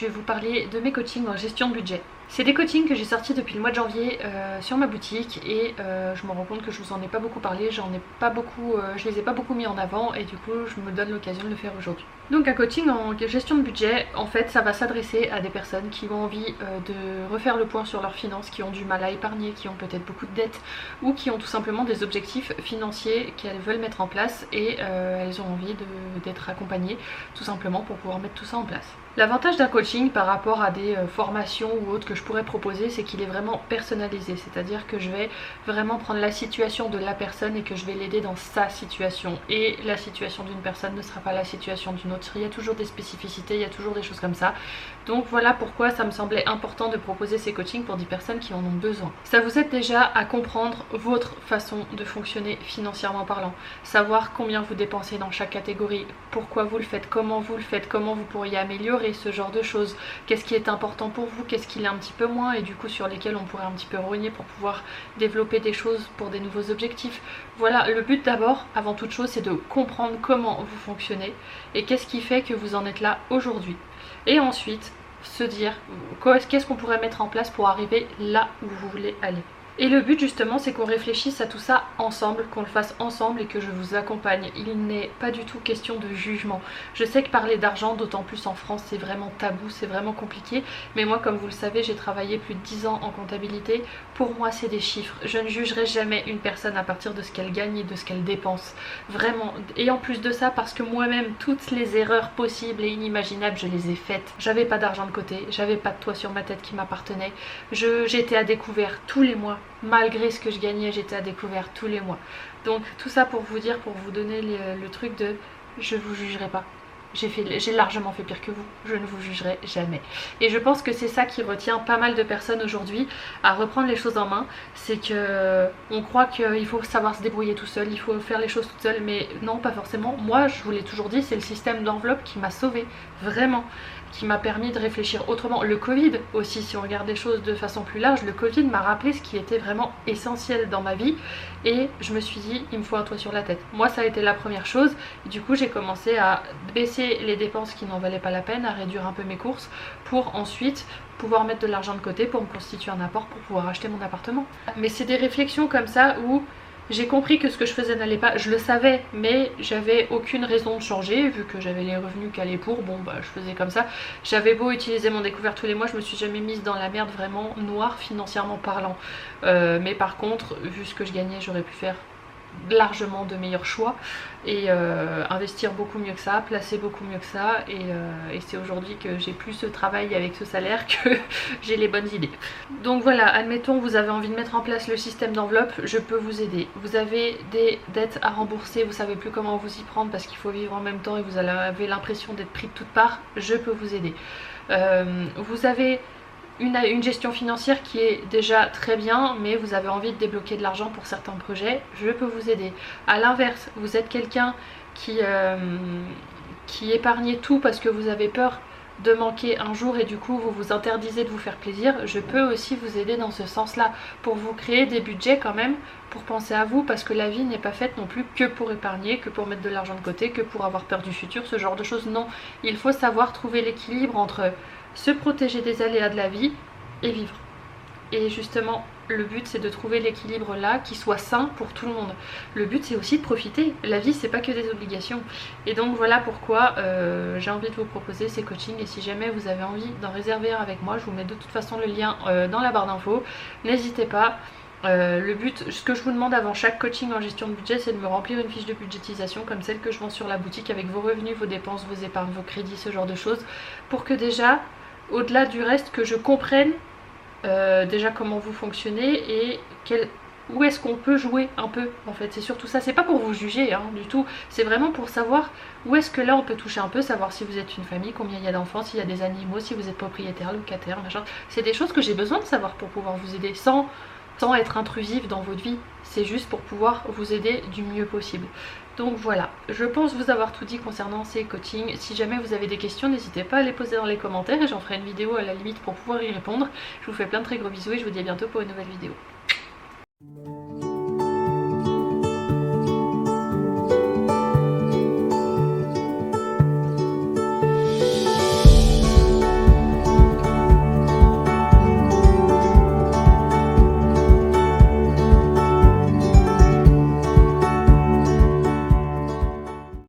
vais vous parler de mes coachings en gestion de budget. C'est des coachings que j'ai sortis depuis le mois de janvier sur ma boutique et je me rends compte que je vous en ai pas beaucoup parlé, je les ai pas beaucoup mis en avant et du coup je me donne l'occasion de le faire aujourd'hui. Donc un coaching en gestion de budget, en fait ça va s'adresser à des personnes qui ont envie de refaire le point sur leurs finances, qui ont du mal à épargner, qui ont peut-être beaucoup de dettes ou qui ont tout simplement des objectifs financiers qu'elles veulent mettre en place et elles ont envie d'être accompagnées tout simplement pour pouvoir mettre tout ça en place. L'avantage d'un coaching par rapport à des formations ou autres que je pourrais proposer, c'est qu'il est vraiment personnalisé, c'est-à-dire que je vais vraiment prendre la situation de la personne et que je vais l'aider dans sa situation. Et la situation d'une personne ne sera pas la situation d'une autre. Il y a toujours des spécificités, il y a toujours des choses comme ça. Donc voilà pourquoi ça me semblait important de proposer ces coachings pour des personnes qui en ont besoin. Ça vous aide déjà à comprendre votre façon de fonctionner financièrement parlant, savoir combien vous dépensez dans chaque catégorie, pourquoi vous le faites, comment vous pourriez améliorer ce genre de choses, qu'est-ce qui est important pour vous, qu'est-ce qui l'est un petit peu moins et du coup sur lesquels on pourrait un petit peu rogner pour pouvoir développer des choses pour des nouveaux objectifs. Voilà, le but d'abord, avant toute chose, c'est de comprendre comment vous fonctionnez et qu'est-ce qui fait que vous en êtes là aujourd'hui. Et ensuite, se dire qu'est-ce qu'on pourrait mettre en place pour arriver là où vous voulez aller. Et le but justement c'est qu'on réfléchisse à tout ça ensemble, qu'on le fasse ensemble et que je vous accompagne. Il n'est pas du tout question de jugement. Je sais que parler d'argent, d'autant plus en France, c'est vraiment tabou, c'est vraiment compliqué. Mais moi, comme vous le savez, j'ai travaillé plus de 10 ans en comptabilité. Pour moi, c'est des chiffres. Je ne jugerai jamais une personne à partir de ce qu'elle gagne et de ce qu'elle dépense. Vraiment. Et en plus de ça, parce que moi-même, toutes les erreurs possibles et inimaginables, je les ai faites. J'avais pas d'argent de côté, j'avais pas de toit sur ma tête qui m'appartenait. J'étais à découvert tous les mois. Malgré ce que je gagnais, j'étais à découvert tous les mois. Donc tout ça pour vous dire, pour vous donner le truc de je vous jugerai pas. J'ai largement fait pire que vous, je ne vous jugerai jamais. Et je pense que c'est ça qui retient pas mal de personnes aujourd'hui à reprendre les choses en main. C'est que on croit qu'il faut savoir se débrouiller tout seul, il faut faire les choses tout seul, mais non, pas forcément. Moi, je vous l'ai toujours dit, c'est le système d'enveloppe qui m'a sauvée, vraiment, qui m'a permis de réfléchir autrement. Le Covid aussi, si on regarde les choses de façon plus large, le Covid m'a rappelé ce qui était vraiment essentiel dans ma vie et je me suis dit, il me faut un toit sur la tête. Moi, ça a été la première chose. Et du coup, j'ai commencé à baisser les dépenses qui n'en valaient pas la peine, à réduire un peu mes courses pour ensuite pouvoir mettre de l'argent de côté pour me constituer un apport pour pouvoir acheter mon appartement. Mais c'est des réflexions comme ça où j'ai compris que ce que je faisais n'allait pas, je le savais, mais j'avais aucune raison de changer vu que j'avais les revenus calés pour, bon bah je faisais comme ça. J'avais beau utiliser mon découvert tous les mois, je me suis jamais mise dans la merde vraiment noire financièrement parlant. Mais par contre, vu ce que je gagnais, j'aurais pu faire largement de meilleurs choix et investir beaucoup mieux que ça, placer beaucoup mieux que ça et c'est aujourd'hui que j'ai plus ce travail avec ce salaire que j'ai les bonnes idées. Donc voilà, admettons vous avez envie de mettre en place le système d'enveloppe, je peux vous aider. Vous avez des dettes à rembourser, vous savez plus comment vous y prendre parce qu'il faut vivre en même temps et vous avez l'impression d'être pris de toutes parts, je peux vous aider. Vous avez une gestion financière qui est déjà très bien, mais vous avez envie de débloquer de l'argent pour certains projets, je peux vous aider. À l'inverse, vous êtes quelqu'un qui épargnez tout parce que vous avez peur de manquer un jour et du coup vous vous interdisez de vous faire plaisir, je peux aussi vous aider dans ce sens là pour vous créer des budgets quand même pour penser à vous parce que la vie n'est pas faite non plus que pour épargner, que pour mettre de l'argent de côté, que pour avoir peur du futur, ce genre de choses. Non, il faut savoir trouver l'équilibre entre se protéger des aléas de la vie et vivre. Et justement, le but c'est de trouver l'équilibre là qui soit sain pour tout le monde. Le but c'est aussi de profiter. La vie c'est pas que des obligations. Et donc voilà pourquoi j'ai envie de vous proposer ces coachings. Et si jamais vous avez envie d'en réserver un avec moi, je vous mets de toute façon le lien dans la barre d'infos. N'hésitez pas. Le but, ce que je vous demande avant chaque coaching en gestion de budget, c'est de me remplir une fiche de budgétisation comme celle que je vends sur la boutique avec vos revenus, vos dépenses, vos épargnes, vos crédits, ce genre de choses, pour que déjà, au-delà du reste, que je comprenne déjà comment vous fonctionnez et où est-ce qu'on peut jouer un peu en fait. C'est surtout ça, c'est pas pour vous juger hein, du tout, c'est vraiment pour savoir où est-ce que là on peut toucher un peu, savoir si vous êtes une famille, combien il y a d'enfants, s'il y a des animaux, si vous êtes propriétaire, locataire, machin. C'est des choses que j'ai besoin de savoir pour pouvoir vous aider sans être intrusive dans votre vie, c'est juste pour pouvoir vous aider du mieux possible. Donc voilà, je pense vous avoir tout dit concernant ces coachings. Si jamais vous avez des questions, n'hésitez pas à les poser dans les commentaires et j'en ferai une vidéo à la limite pour pouvoir y répondre. Je vous fais plein de très gros bisous et je vous dis à bientôt pour une nouvelle vidéo.